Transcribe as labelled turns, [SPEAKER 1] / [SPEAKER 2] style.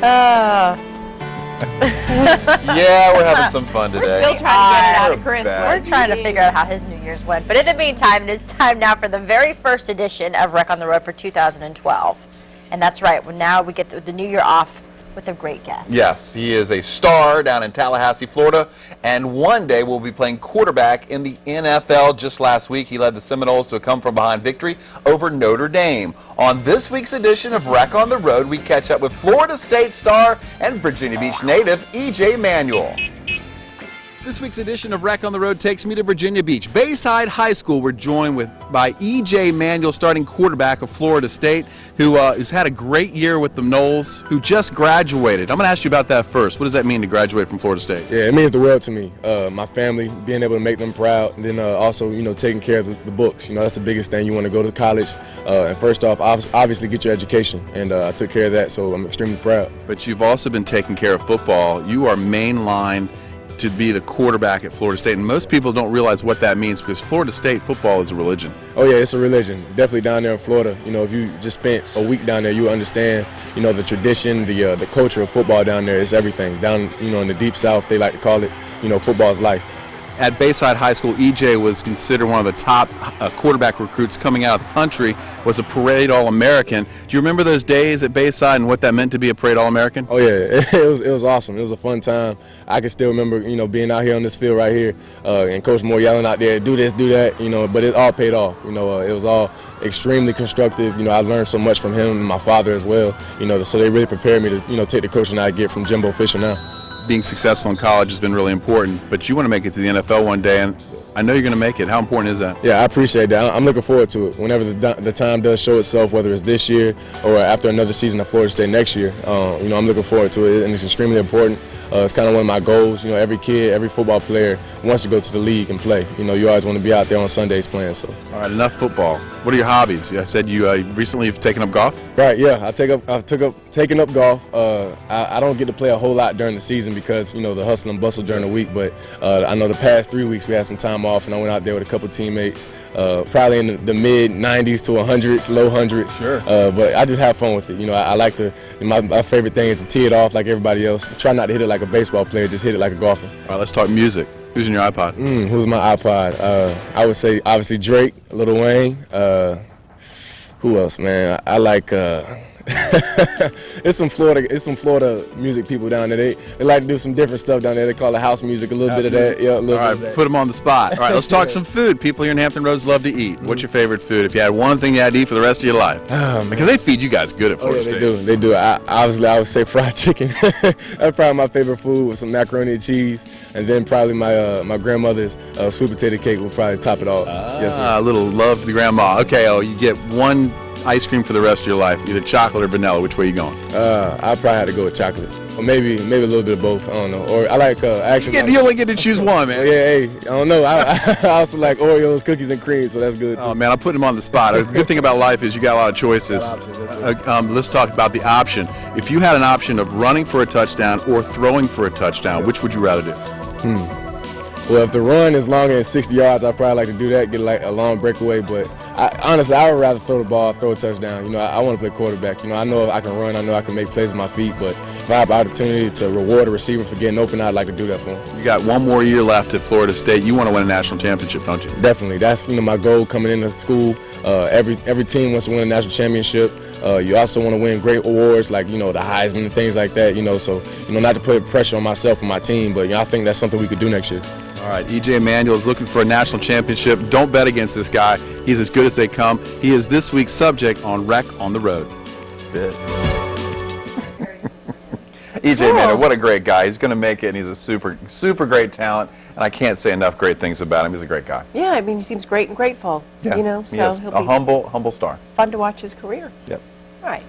[SPEAKER 1] Yeah, we're having some fun today.
[SPEAKER 2] We're still trying to get it out of Chris.
[SPEAKER 3] We're trying to figure out how his New Year's went. But in the meantime, it is time now for the very first edition of Rec on the Road for 2012. And that's right. Now we get the new year off with a great guest.
[SPEAKER 1] Yes, he is a star down in Tallahassee, Florida, and one day will be playing quarterback in the NFL. Just last week, he led the Seminoles to a come-from-behind victory over Notre Dame. On this week's edition of Rec on the Road, we catch up with Florida State star and Virginia Beach native EJ Manuel. This week's edition of Rec on the Road takes me to Virginia Beach. Bayside High School, we're joined by EJ Manuel, starting quarterback of Florida State, who's had a great year with the Noles, who just graduated. I'm going to ask you about that first. What does that mean to graduate from Florida State?
[SPEAKER 4] Yeah, it means the world to me. My family, being able to make them proud, and then also, taking care of the books. That's the biggest thing. You want to go to college, and first off, obviously get your education, and I took care of that, so I'm extremely proud.
[SPEAKER 1] But you've also been taking care of football. You are mainline to be the quarterback at Florida State, and most people don't realize what that means because Florida State football is a religion.
[SPEAKER 4] Oh yeah, it's a religion. Definitely down there in Florida. If you just spent a week down there, you understand, the tradition, the culture of football down there is everything. Down, in the deep South, they like to call it, football is life.
[SPEAKER 1] At Bayside High School, EJ was considered one of the top quarterback recruits coming out of the country, was a Parade All-American. Do you remember those days at Bayside and what that meant to be a Parade All-American?
[SPEAKER 4] Oh yeah, it was awesome. It was a fun time. I can still remember, being out here on this field right here, and Coach Moore yelling out there, do this, do that, but it all paid off. It was all extremely constructive. I learned so much from him and my father as well, so they really prepared me to, take the coaching I get from Jimbo Fisher now.
[SPEAKER 1] Being successful in college has been really important, but you want to make it to the NFL one day, and I know you're going to make it. How important is that?
[SPEAKER 4] Yeah, I appreciate that. I'm looking forward to it. Whenever the time does show itself, whether it's this year or after another season of Florida State next year, I'm looking forward to it, and it's extremely important. It's kind of one of my goals. Every kid, every football player wants to go to the league and play. You always want to be out there on Sundays playing. So.
[SPEAKER 1] All right, enough football. What are your hobbies? I said you recently have taken up golf?
[SPEAKER 4] Right, yeah. I've taken up golf. I don't get to play a whole lot during the season because, the hustle and bustle during the week. But I know the past 3 weeks we had some time off, and I went out there with a couple teammates. Probably in the mid-90s to 100s, low 100s.
[SPEAKER 1] Sure.
[SPEAKER 4] But I just have fun with it. I like to. My favorite thing is to tee it off like everybody else. Try not to hit it like a baseball player, just hit it like a golfer.
[SPEAKER 1] All right, let's talk music. Who's in your iPod?
[SPEAKER 4] Who's my iPod? I would say obviously Drake, Lil Wayne. Who else, man? I like. It's some Florida music people down there. They like to do some different stuff down there. They call it house music, a little bit of that. Yeah, a little bit of that.
[SPEAKER 1] Put them on the spot. All right, let's talk some food. People here in Hampton Roads love to eat. What's your favorite food? If you had one thing you had to eat for the rest of your life, because they feed you guys good at Florida State.
[SPEAKER 4] They do. Obviously, I would say fried chicken. That's probably my favorite food with some macaroni and cheese, and then probably my grandmother's sweet potato cake will probably top it off. Yes,
[SPEAKER 1] a little love to the grandma. Okay, you get one ice cream for the rest of your life, either chocolate or vanilla. Which way are you going?
[SPEAKER 4] I probably have to go with chocolate, or maybe a little bit of both. I don't know. Or I like actually.
[SPEAKER 1] You only get to choose one, man.
[SPEAKER 4] Yeah, hey, I don't know. I also like Oreos, cookies and cream, so that's good too.
[SPEAKER 1] Oh man, I'm putting them on the spot. The good thing about life is you got a lot of choices. Let's talk about the option. If you had an option of running for a touchdown or throwing for a touchdown, which would you rather do?
[SPEAKER 4] Well, if the run is longer than 60 yards, I'd probably like to do that, get like a long breakaway. But honestly, I would rather throw the ball, throw a touchdown. I want to play quarterback. I know I can run, I know I can make plays with my feet, but if I have an opportunity to reward a receiver for getting open, I'd like to do that for him.
[SPEAKER 1] You got one more year left at Florida State. You want to win a national championship, don't you?
[SPEAKER 4] Definitely. That's my goal coming into school. Every team wants to win a national championship. You also want to win great awards like, the Heisman and things like that, So, not to put pressure on myself and my team, but, I think that's something we could do next year.
[SPEAKER 1] All right, EJ Manuel is looking for a national championship. Don't bet against this guy. He's as good as they come. He is this week's subject on Rec on the Road. EJ Manuel, what a great guy. He's going to make it, and he's a super, super great talent, and I can't say enough great things about him. He's a great guy.
[SPEAKER 2] Yeah, I mean, he seems great and grateful,
[SPEAKER 1] Yeah,
[SPEAKER 2] so
[SPEAKER 1] he is
[SPEAKER 2] he'll
[SPEAKER 1] a
[SPEAKER 2] be
[SPEAKER 1] humble star.
[SPEAKER 2] fun to watch his career.
[SPEAKER 1] Yep.
[SPEAKER 2] All right.